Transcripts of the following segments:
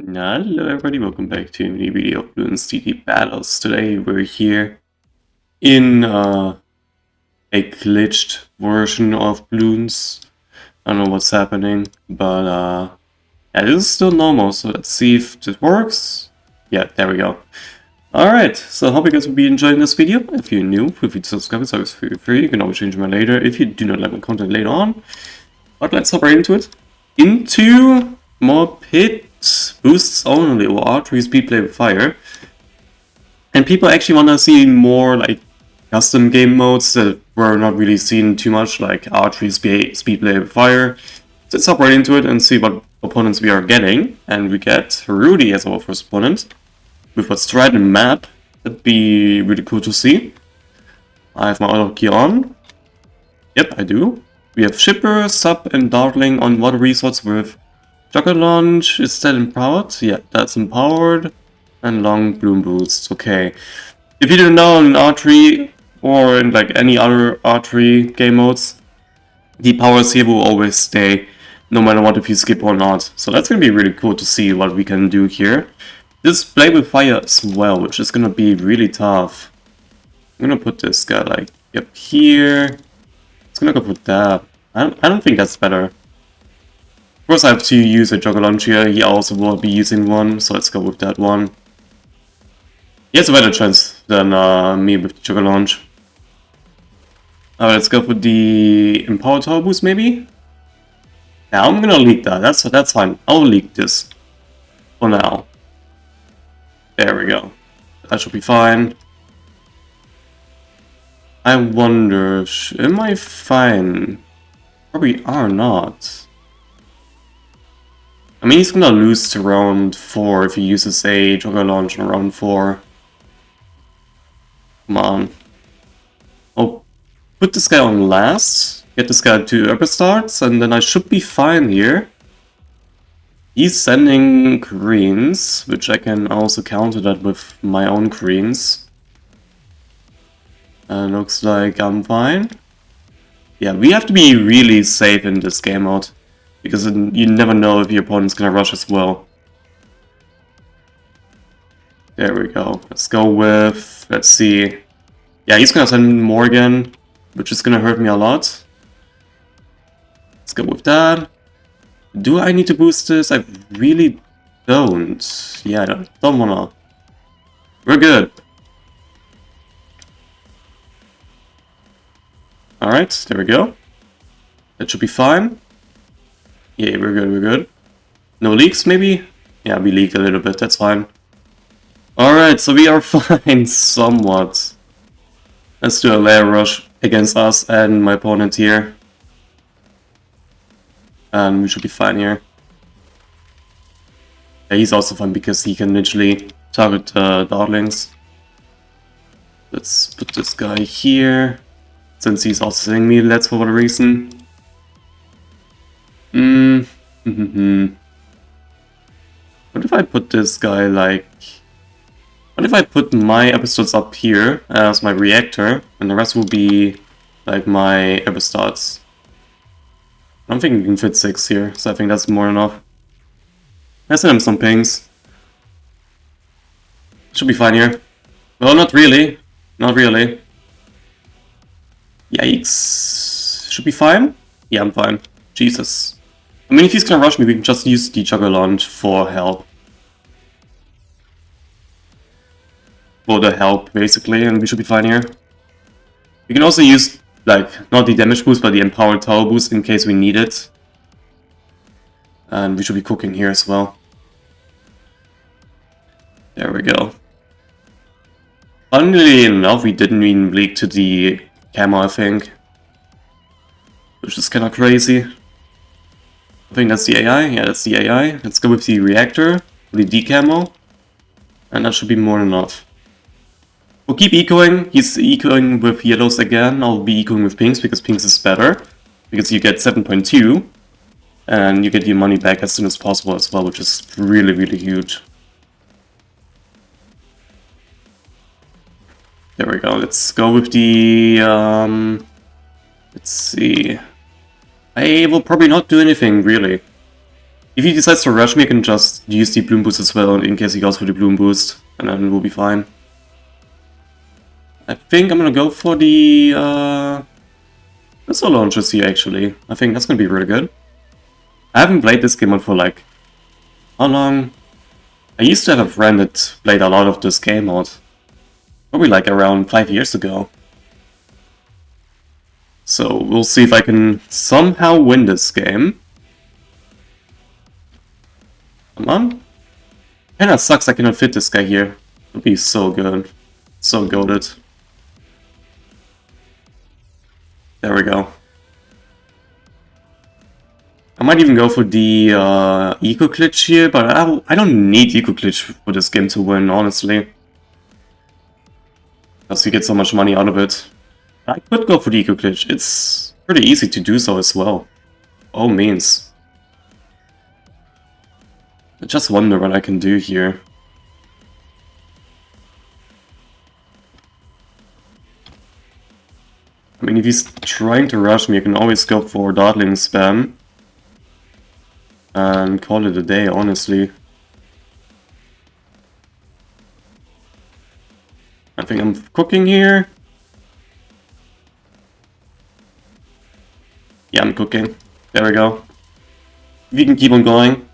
Hello everybody, welcome back to a new video of Bloons TD Battles. Today we're here in a glitched version of Bloons. I don't know what's happening, but yeah, this is still normal, so let's see if this works. Yeah, there we go. Alright, so I hope you guys will be enjoying this video. If you're new, feel free to subscribe, it's always free. You can always change my later if you do not like my content later on. But let's hop right into it. Into Moab Pit boosts only or archery speed play with fire. And people actually want to see more like custom game modes that were not really seen too much, like archery speed play with fire. So let's hop right into it and see what opponents we are getting. And we get Rudy as our first opponent with what's Strident map. That'd be really cool to see. I have my auto key on. Yep, I do. We have Shipper, Sub, and Dartling on water resorts with Jugger Launch. Is that empowered? Yeah, that's empowered. And Long Bloom Boost. Okay. If you don't know, in archery or in like any other archery game modes, the powers here will always stay no matter what if you skip or not. So that's gonna be really cool to see what we can do here. This play with fire as well, which is gonna be really tough. I'm gonna put this guy like up here. It's gonna go with that. I don't think that's better. Of course I have to use a Jugger Launch here. He also will be using one, so let's go with that one. He has a better chance than me with the Jugger Launch. Alright, let's go for the Empowered Tower Boost maybe? Yeah, I'm gonna leak that. That's fine. I'll leak this. For now. There we go. That should be fine. I wonder, am I fine? Probably are not. I mean, he's gonna lose to round 4 if he uses a Jugger Launch in round 4. Come on. I'll put this guy on last, get this guy to upper starts, and then I should be fine here. He's sending greens, which I can also counter that with my own greens. Looks like I'm fine. Yeah, we have to be really safe in this game mode, because you never know if your opponent's gonna rush as well. There we go. Let's go with, let's see. Yeah, he's gonna send more again, which is gonna hurt me a lot. Let's go with that. Do I need to boost this? I really don't. Yeah, I don't wanna. We're good. Alright, there we go. That should be fine. Yeah, we're good. No leaks, maybe? Yeah, we leaked a little bit, that's fine. Alright, so we are fine, somewhat. Let's do a layer rush against us and my opponent here. And we should be fine here. Yeah, he's also fine because he can literally target Dartlings. Let's put this guy here. Since he's also saying me, that's for what reason. What if I put this guy like... What if I put my episodes up here as my reactor, and the rest will be like my episodes? I don't think we can fit 6 here, so I think that's more enough. Let's send him some pings. Should be fine here. Well, not really. Not really. Yikes. Should be fine? Yeah, I'm fine. Jesus. I mean, if he's gonna rush me, we can just use the Jugger Launch for help. For the help, basically, and we should be fine here. We can also use, like, not the damage boost, but the Empowered Tower Boost in case we need it. And we should be cooking here as well. There we go. Funnily enough, we didn't even leak to the camo, I think. Which is kinda crazy. I think that's the AI. Yeah, that's the AI. Let's go with the reactor, the decamo. And that should be more than enough. We'll keep ecoing. He's ecoing with yellows again. I'll be ecoing with pinks because pinks is better. Because you get 7.2. And you get your money back as soon as possible as well, which is really, really huge. There we go. Let's go with the... let's see. I will probably not do anything, really. If he decides to rush me, I can just use the Bloon Boost as well in case he goes for the Bloon Boost, and then we'll be fine. I think I'm gonna go for the missile launchers here actually. I think that's gonna be really good. I haven't played this game for like, how long? I used to have a friend that played a lot of this game mode. Probably like around 5 years ago. So we'll see if I can somehow win this game. Come on. Kinda sucks I cannot fit this guy here. It'll be so good. So goated. There we go. I might even go for the Eco Glitch here, but I don't need Eco Glitch for this game to win, honestly. Because you get so much money out of it. I could go for the Eco Glitch. It's pretty easy to do so as well. All means. I just wonder what I can do here. I mean, if he's trying to rush me, I can always go for Dartling spam. And call it a day, honestly. I think I'm cooking here. Yeah, I'm cooking. There we go. We can keep on going.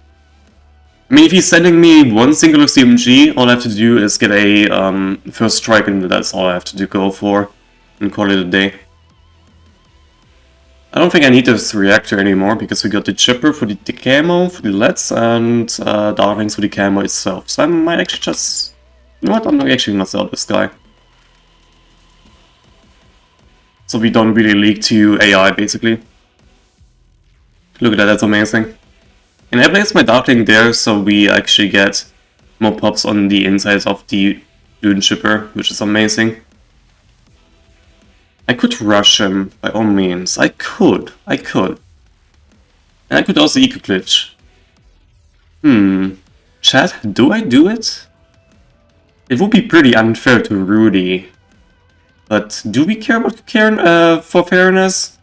I mean, if he's sending me one singular CMG, all I have to do is get a first strike, and that's all I have to do go for. And call it a day. I don't think I need this reactor anymore, because we got the chipper for the camo, for the LEDs, and Dartlings for the camo itself. So I might actually just... You know what, I'm actually gonna sell this guy. So we don't really leak to AI, basically. Look at that, that's amazing. And I placed my Dartling there, so we actually get more pops on the insides of the Bloon chipper, which is amazing. I could rush him, by all means. I could. And I could also Eco Glitch. Chat, do I do it? It would be pretty unfair to Rudy. But do we care about for fairness?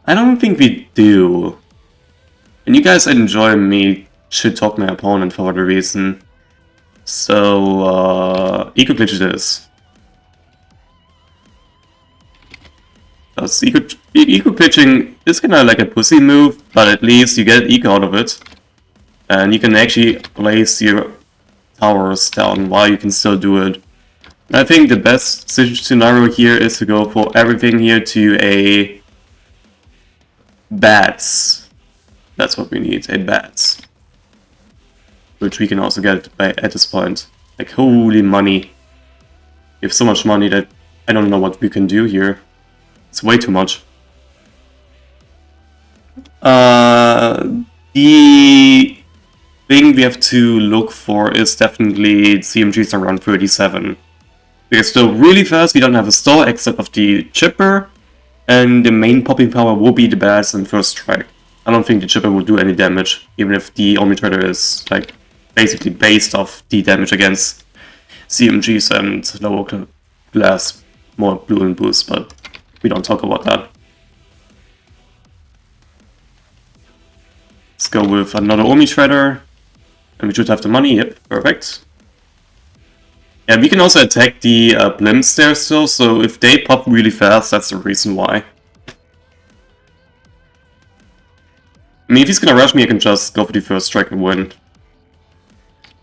I don't think we do. And you guys enjoy me shit-talk my opponent for whatever reason. So, Eco Glitch it is. Because Eco Glitching is kinda like a pussy move, but at least you get Eco out of it. And you can actually place your towers down while you can still do it. And I think the best scenario here is to go for everything here to a bats. That's what we need, a bats. Which we can also get at this point. Like, holy money. We have so much money that I don't know what we can do here. It's way too much. The thing we have to look for is definitely CMGs around 37. We're still really fast, we don't have a stall except of the chipper, and the main popping power will be the bats and first strike. I don't think the chipper will do any damage, even if the Omnitrader is like basically based off the damage against CMGs and lower class more Bloon boost, but we don't talk about that. Let's go with another Omnitrader, and we should have the money. Yep, perfect. Yeah, we can also attack the blimps there still, so if they pop really fast, that's the reason why. I mean, if he's gonna rush me, I can just go for the first strike and win.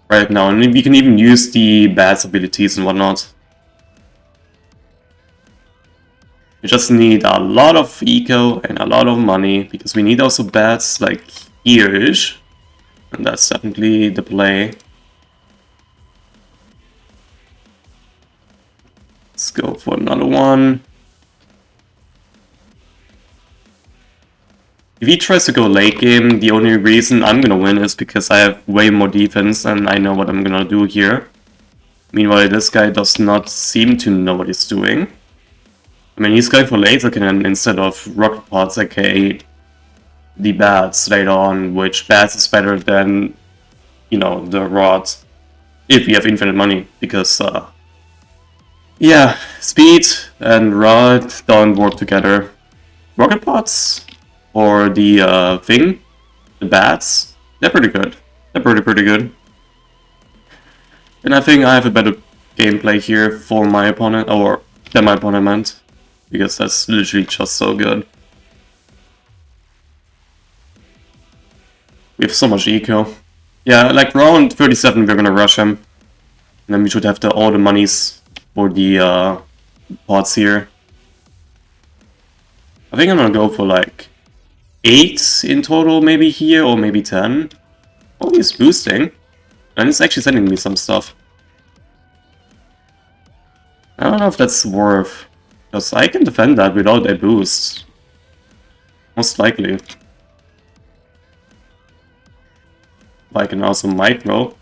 Right now, and we can even use the bats abilities and whatnot. We just need a lot of eco and a lot of money, because we need also bats like here-ish. And that's definitely the play. Let's go for another one. If he tries to go late game, the only reason I'm gonna win is because I have way more defense and I know what I'm gonna do here. Meanwhile, this guy does not seem to know what he's doing. I mean, he's going for laser cannon instead of rocket pods, aka the bats later on, which bats is better than, you know, the rods. If we have infinite money, because, yeah, speed and rod don't work together. Rocket pods? Or the thing? the bats, they're pretty good. They're pretty good. And I think I have a better gameplay here for my opponent, or than my opponent meant, because that's literally just so good. We have so much eco. Yeah, like round 37 we're gonna rush him. And then we should have all the monies for the pots here. I think I'm gonna go for like 8 in total maybe here, or maybe 10. Oh, he's boosting. And it's actually sending me some stuff. I don't know if that's worth, because I can defend that without a boost. Most likely. I can also micro.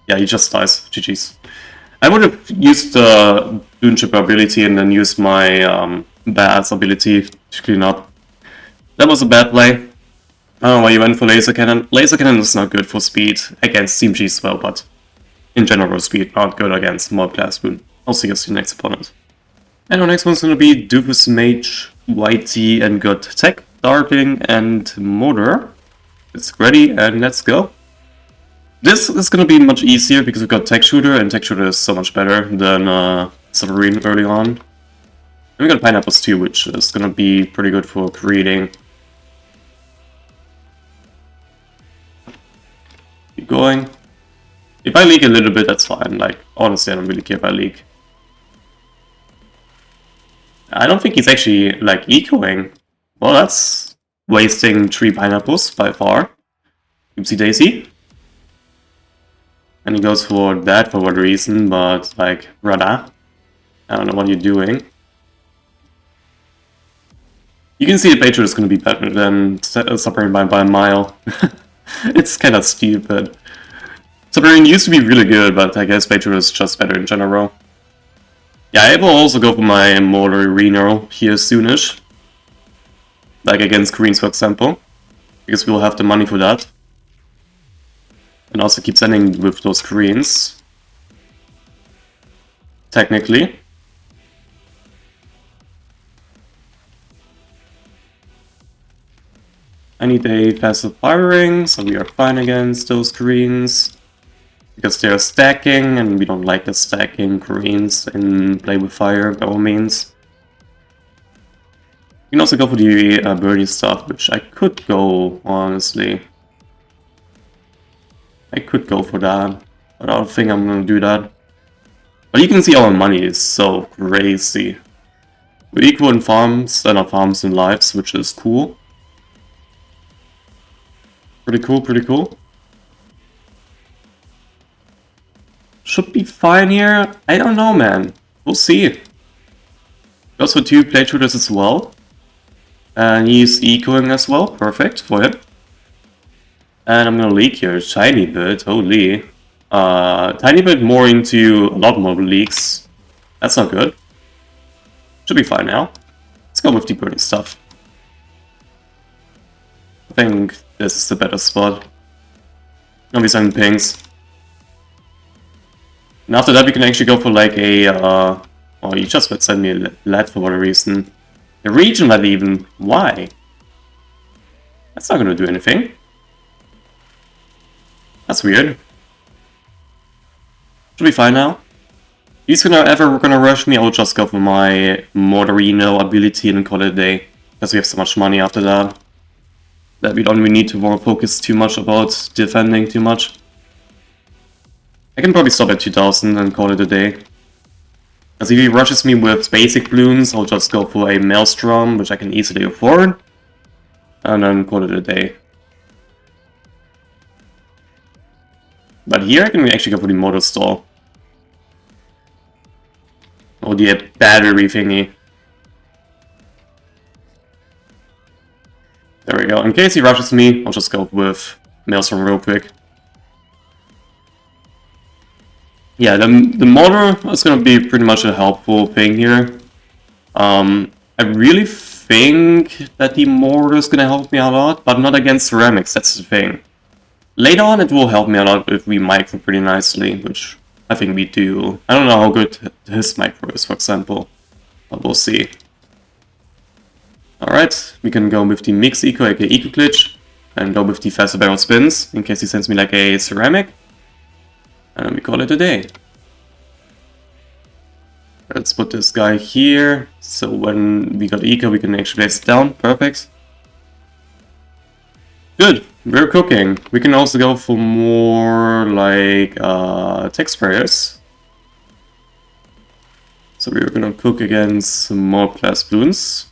Yeah, he just dies. GG's. I would have used the Dune Chipper ability and then used my Bats ability to clean up. That was a bad play. I don't know why you went for Laser Cannon. Laser Cannon is not good for speed against Team G as well, but in general speed, not good against Mob Class Boon. I'll see you guys the next opponent. And our next one's gonna be DoofusMage, YT, and got Tech, Dartling, and Mortar. It's ready, and let's go. This is gonna be much easier because we've got Tech Shooter, and Tech Shooter is so much better than Submarine early on. And we got Pineapples too, which is gonna be pretty good for creating. Keep going. If I leak a little bit, that's fine. Like, honestly, I don't really care if I leak. I don't think he's actually, like, ecoing. Well, that's wasting 3 pineapples by far. Oopsie daisy. And he goes for that for what reason, but, like, brother, I don't know what you're doing. You can see the Patriot is going to be better than Submarine by a mile. It's kind of stupid. Submarine used to be really good, but I guess Patriot is just better in general. Yeah, I will also go for my Mortar Reno here soonish. Like against Greens, for example. Because we'll have the money for that. And also keep sending with those Greens. Technically. I need a passive firing, so we are fine against those Greens. Because they are stacking, and we don't like the stacking Greens in Play with Fire, by all means. You can also go for the birdie stuff, which I could go, honestly. I could go for that, but I don't think I'm gonna do that. But you can see our money is so crazy. We're equal in farms, and our farms in lives, which is cool. Pretty cool, pretty cool. Should be fine here. I don't know, man. We'll see. Goes for 2 plate shooters as well. And he's ecoing as well. Perfect for him. And I'm gonna leak here a tiny bit. Holy. Tiny bit more into a lot more leaks. That's not good. Should be fine now. Let's go with the burning stuff. I think this is the better spot. I'll be sending pings. And after that we can actually go for like a, oh, you just would send me a lead for what reason. A region lead even. Why? That's not gonna do anything. That's weird. Should be fine now. If he's ever gonna rush me, I'll just go for my Mortarino ability and call it a day. Because we have so much money after that. That we don't really need to focus too much about defending too much. I can probably stop at 2000 and call it a day. As if he rushes me with basic Bloons, I'll just go for a Maelstrom, which I can easily afford. And then call it a day. But here I can actually go for the Motor Stall. Or the battery thingy. There we go. In case he rushes me, I'll just go with Maelstrom real quick. Yeah, the Mortar is going to be pretty much a helpful thing here. I really think that the Mortar is going to help me a lot, but not against ceramics, that's the thing. Later on it will help me a lot if we micro pretty nicely, which I think we do. I don't know how good his micro is, for example, but we'll see. Alright, we can go with the mix eco, aka eco glitch, and go with the faster barrel spins, in case he sends me like a ceramic. And then we call it a day. Let's put this guy here, so when we got eco we can actually place it down. Perfect. Good, we're cooking. We can also go for more like tech sprayers. So we're gonna cook against more class Bloons.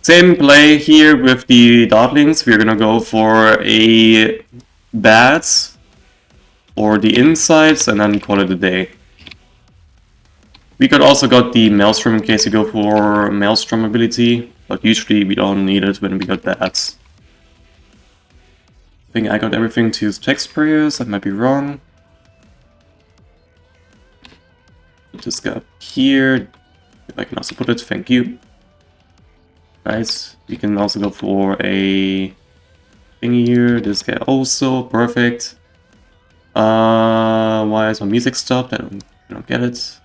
Same play here with the Dartlings. We're gonna go for a bats or the insides and then call it a day. We could also got the Maelstrom in case you go for Maelstrom ability, but usually we don't need it when we got bats. I think I got everything to use tech sprayers, I might be wrong. Put this guy up here, if I can also put it, thank you. Nice, we can also go for a thingy here, this guy also, perfect. Why is my music stopped? I don't get it.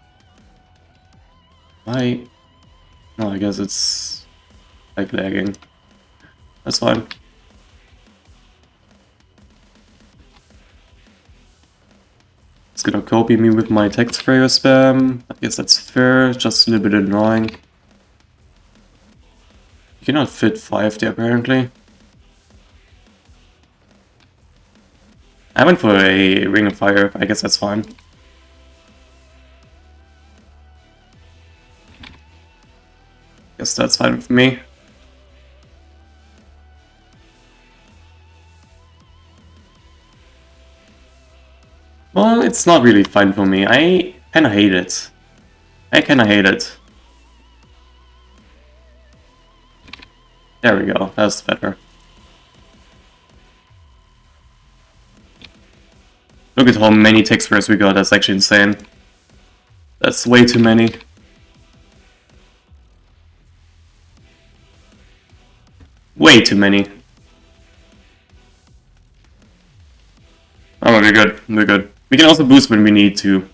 Why? No, I guess it's like lagging. That's fine. It's gonna copy me with my text sprayer spam. I guess that's fair, just a little bit annoying. You cannot fit 5 there apparently. I went for a Ring of Fire, I guess that's fine. Guess that's fine with me. Well, it's not really fine for me. I kinda hate it. There we go, that's better. Look at how many tech sprayers we got, that's actually insane. That's way too many. Way too many. Oh, we're good, we're good. We can also boost when we need to.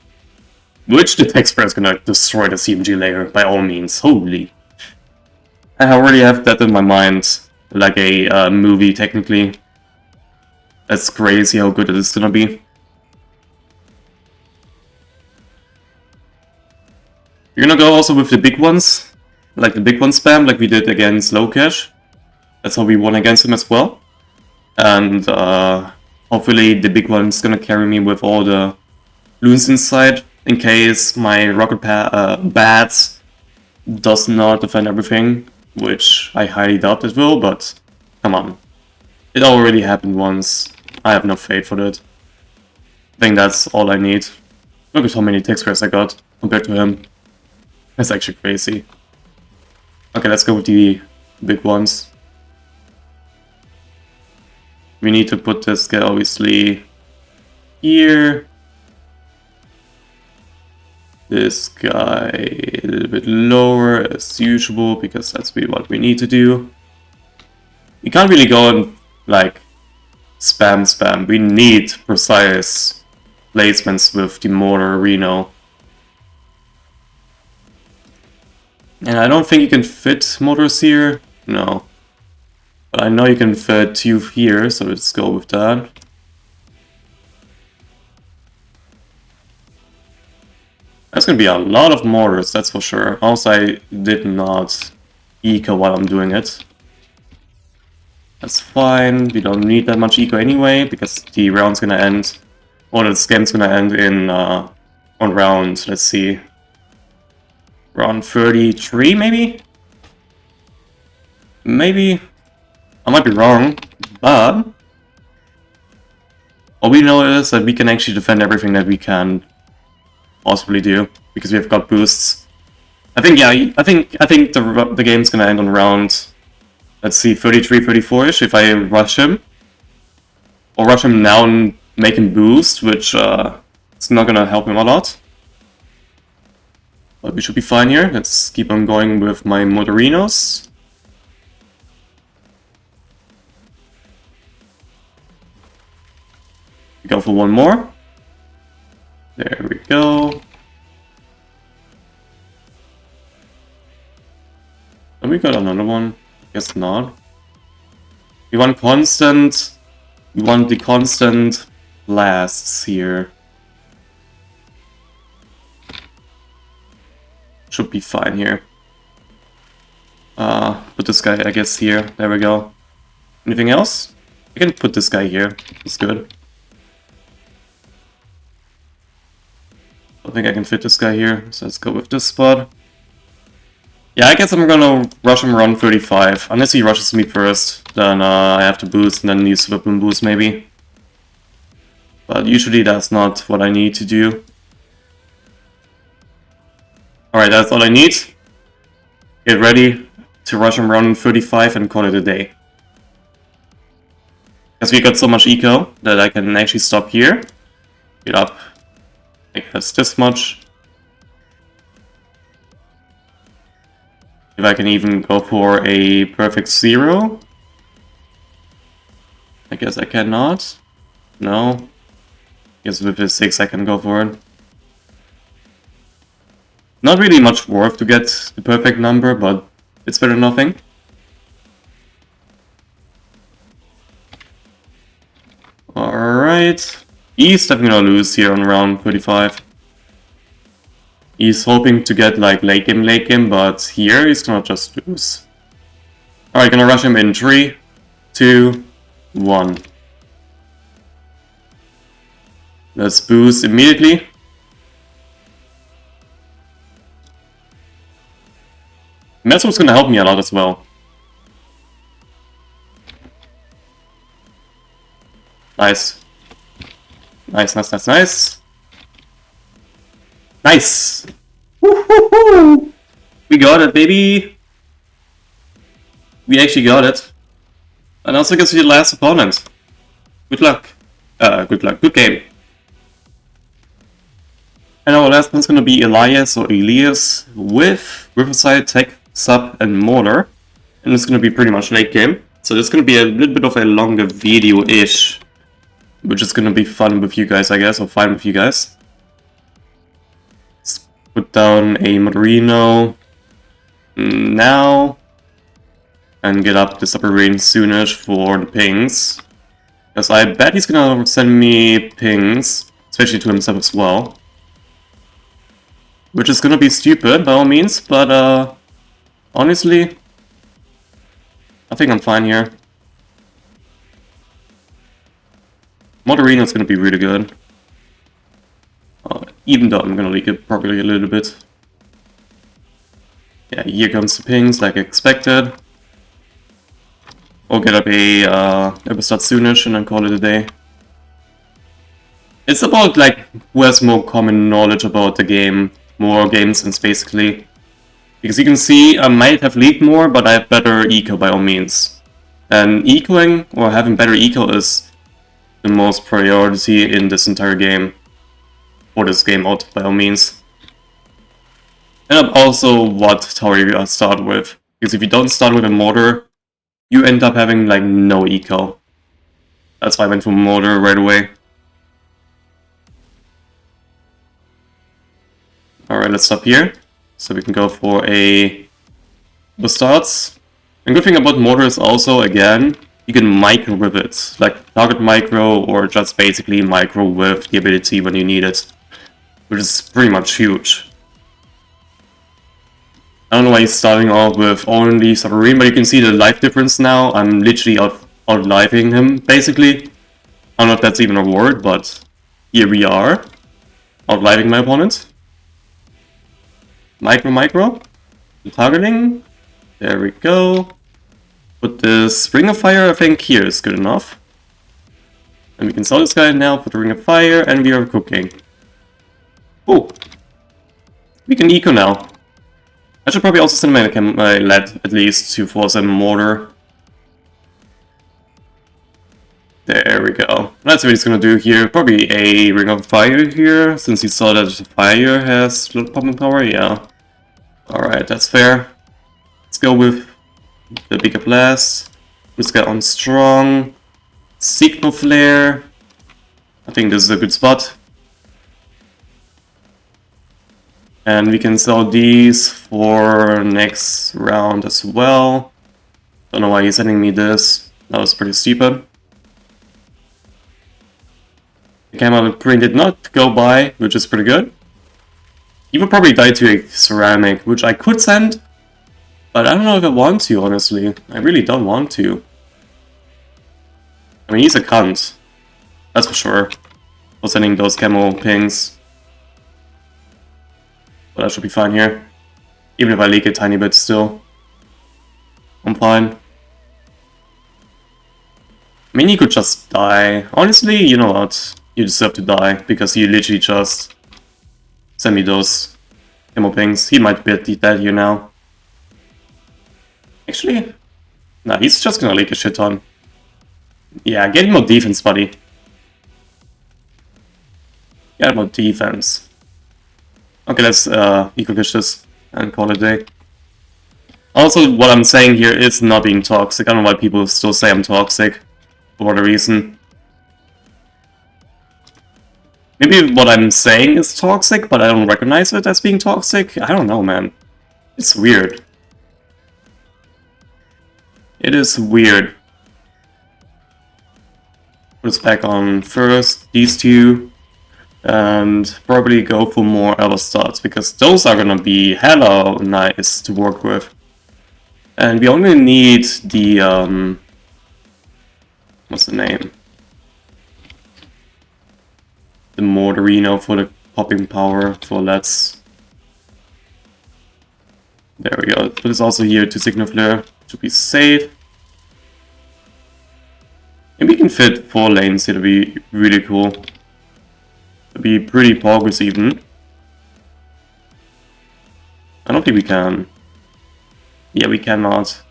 Which the tech sprayer is gonna destroy the CMG layer, by all means. Holy. I already have that in my mind. Like a movie, technically. That's crazy how good it is gonna be. You're gonna go also with the big ones. Like the big one spam, like we did against Low Cash. That's how we won against him as well. And hopefully the big one's gonna carry me with all the Bloons inside, in case my rocket bats does not defend everything, which I highly doubt it will, but come on. It already happened once. I have no faith for that. I think that's all I need. Look at how many tech sprayers I got compared to him. That's actually crazy. Okay, let's go with the big ones. We need to put this guy obviously here. This guy a little bit lower as usual, because that's really what we need to do. We can't really go and like spam. We need precise placements with the Mortar Reno. And I don't think you can fit mortars here. No. But I know you can fit 2 here, so let's go with that. That's gonna be a lot of mortars, that's for sure. Also, I did not eco while I'm doing it. That's fine, we don't need that much eco anyway, because the round's gonna end, or the scam's gonna end in, on round, let's see, round 33 maybe? Maybe? I might be wrong, but all we know is that we can actually defend everything that we can possibly do, because we've got boosts. I think, yeah, I think the game's gonna end on round, let's see, 33, 34-ish, if I rush him. Or rush him now and make him boost, which it's not gonna help him a lot. But we should be fine here. Let's keep on going with my Motorinos. We go for one more. There we go. And we got another one? Guess not. We want constant. We want the constant blasts here. Should be fine here. Put this guy, I guess, here. There we go. Anything else? I can put this guy here. That's good. I think I can fit this guy here, so let's go with this spot. Yeah, I guess I'm gonna rush him around 35. Unless he rushes me first, then I have to boost and then use weapon boost maybe. But usually that's not what I need to do. Alright, that's all I need. Get ready to rush him around 35 and call it a day. Because we got so much eco that I can actually stop here. Get up. Like this much. If I can even go for a perfect 0. I guess I cannot. No. Guess with his 6 I can go for it. Not really much worth to get the perfect number, but it's better than nothing. Alright. He's definitely gonna lose here on round 35. He's hoping to get like late game, but here he's gonna just lose. Alright, gonna rush him in 3, 2, 1. Let's boost immediately. Meso's gonna help me a lot as well. Nice. Nice, nice, nice, nice. Nice! Woo-hoo-hoo! We got it, baby! We actually got it. And also gets to the last opponent. Good luck. Good luck. Good game. And our last one's gonna be Elias or Elias with Riverside, Tech, Sub, and Mortar. And it's gonna be pretty much late game. So this is gonna be a little bit of a longer video-ish. Which is gonna be fun with you guys, I guess, or fine with you guys. Let's put down a Motorino now. And get up this upper range soonish for the pings. Because I bet he's gonna send me pings, especially to himself as well. Which is gonna be stupid, by all means, but honestly, I think I'm fine here. Motorino's gonna be really good. Even though I'm gonna leak it probably a little bit. Yeah, here comes the pings like expected. Or get up a episode soonish and then call it a day. It's about like who has more common knowledge about the game, more game sense basically. Because you can see I might have leaked more, but I have better eco by all means. And ecoing or having better eco is the most priority in this entire game. For this game out by all means. And also what tower you start with. Because if you don't start with a mortar, you end up having like no eco. That's why I went for mortar right away. Alright, let's stop here. So we can go for the starts. And good thing about mortar is also, again, you can micro with it. Like target micro or just basically micro with the ability when you need it. Which is pretty much huge. I don't know why he's starting off with only submarine, but you can see the life difference now. I'm literally out-living him, basically. I don't know if that's even a word, but here we are. Outliving my opponent. Micro. Targeting. There we go. Put this Ring of Fire, I think here is good enough. And we can sell this guy now, put the Ring of Fire, and we are cooking. Oh. We can eco now. I should probably also send my lead at least to force a mortar. There we go. That's what he's gonna do here. Probably a Ring of Fire here, since he saw that fire has slot pumping power. Yeah. Alright, that's fair. Let's go with the bigger blast. This guy on strong. Signal flare. I think this is a good spot. And we can sell these for next round as well. Don't know why he's sending me this. That was pretty stupid. The Gamemode print did not go by, which is pretty good. He would probably die to a ceramic, which I could send, but I don't know if I want to, honestly. I really don't want to. I mean, he's a cunt. That's for sure. For sending those camo pings. But I should be fine here. Even if I leak a tiny bit still. I'm fine. I mean, he could just die. Honestly, you know what? You deserve to die, because you literally just send me those camo pings. He might be dead here now. Actually, nah, he's just gonna leak a shit ton. Yeah, get more defense, buddy. Get more defense. Okay, let's eco-fish this and call it a day. Also, what I'm saying here is not being toxic. I don't know why people still say I'm toxic. For what reason. Maybe what I'm saying is toxic, but I don't recognize it as being toxic. I don't know, man. It's weird. It is weird. Put us back on first, these two. And probably go for more alot starts, because those are gonna be hella nice to work with. And we only need the, what's the name? The Mortar for the popping power for let's. There we go. Put this also here to signal flare to be safe. And we can fit 4 lanes here to be really cool. To be pretty progress even. I don't think we can. Yeah, we cannot.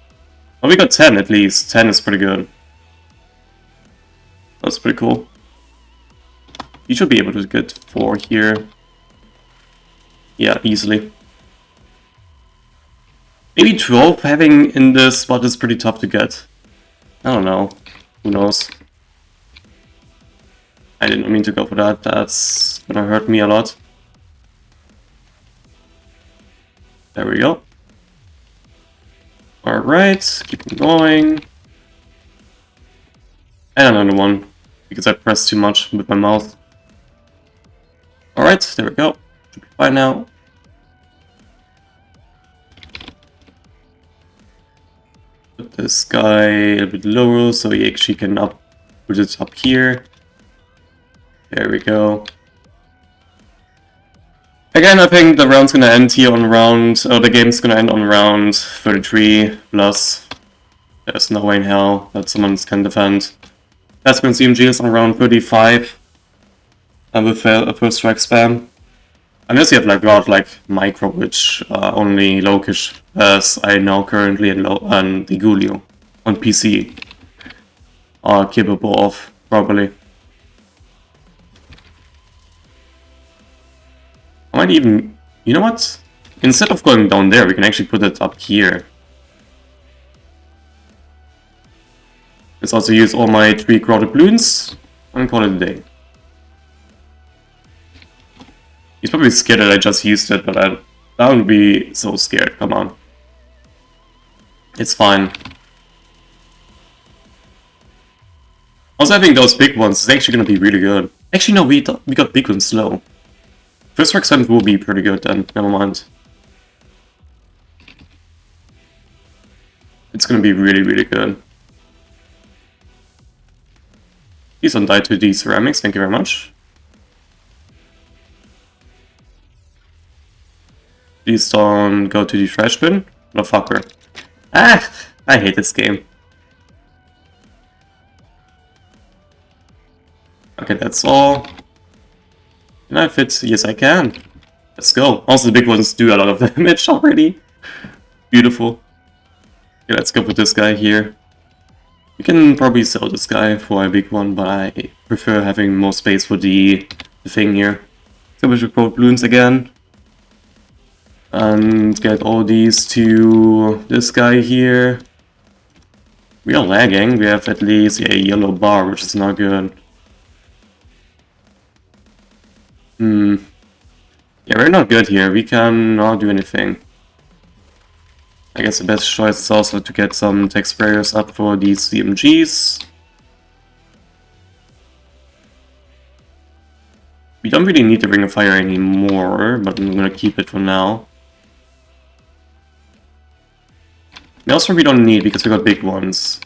Oh, we got 10 at least. 10 is pretty good. That's pretty cool. You should be able to get 4 here. Yeah, easily. Maybe 12 having in this spot is pretty tough to get. I don't know. Who knows? I didn't mean to go for that. That's gonna hurt me a lot. There we go. Alright, keep going. And another one, because I pressed too much with my mouth. Alright, there we go. Should be fine now. Put this guy a bit lower so he actually can put it up here. There we go. Again, I think the round's gonna end here on the game's gonna end on round 33 plus. There's no way in hell that someone can defend. That's when CMG is on round 35. And with a first strike spam. Unless you have like God like Micro, which only Lokish as I know currently and the Gulio on PC are capable of, probably. I might even, you know what? Instead of going down there, we can actually put it up here. Let's also use all my 3 crowded Bloons and call it a day. He's probably scared that I just used it, but I don't be so scared, come on. It's fine. Also, I think those big ones is actually gonna be really good. Actually, no, we got big ones slow. First strike spam will be pretty good then, never mind. It's gonna be really, really good. Please don't die to these ceramics, thank you very much. Please don't go to the trash bin. No fucker. Ah! I hate this game. Okay, that's all. Can I fit? Yes, I can. Let's go. Also, the big ones do a lot of damage already. Beautiful. Okay, let's go with this guy here. We can probably sell this guy for a big one, but I prefer having more space for the thing here. So we should quote Bloons again. And get all these to this guy here. We are lagging. We have at least a yellow bar, which is not good. Yeah, we're not good here. We cannot do anything. I guess the best choice is also to get some tech sprayers up for these CMGs. We don't really need the Ring of Fire anymore, but I'm gonna keep it for now. Maelstrom we don't need because we got big ones.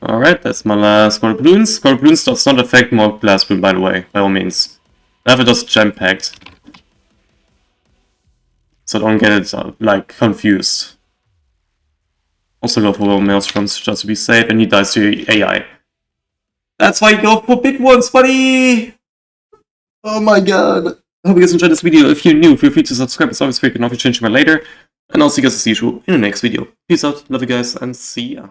Alright, that's my last Mortar Bloons. Mortar Bloons does not affect more Blast Bloon, by the way, by all means. Never does Gem Pact. So don't get it, like, confused. Also go for Maelstroms just to be safe, and he dies to AI. That's why you go for big ones, buddy! Oh my god. I hope you guys enjoyed this video. If you're new, feel free to subscribe. It's always free, you can always change my later. And I'll see you guys as usual in the next video. Peace out, love you guys, and see ya.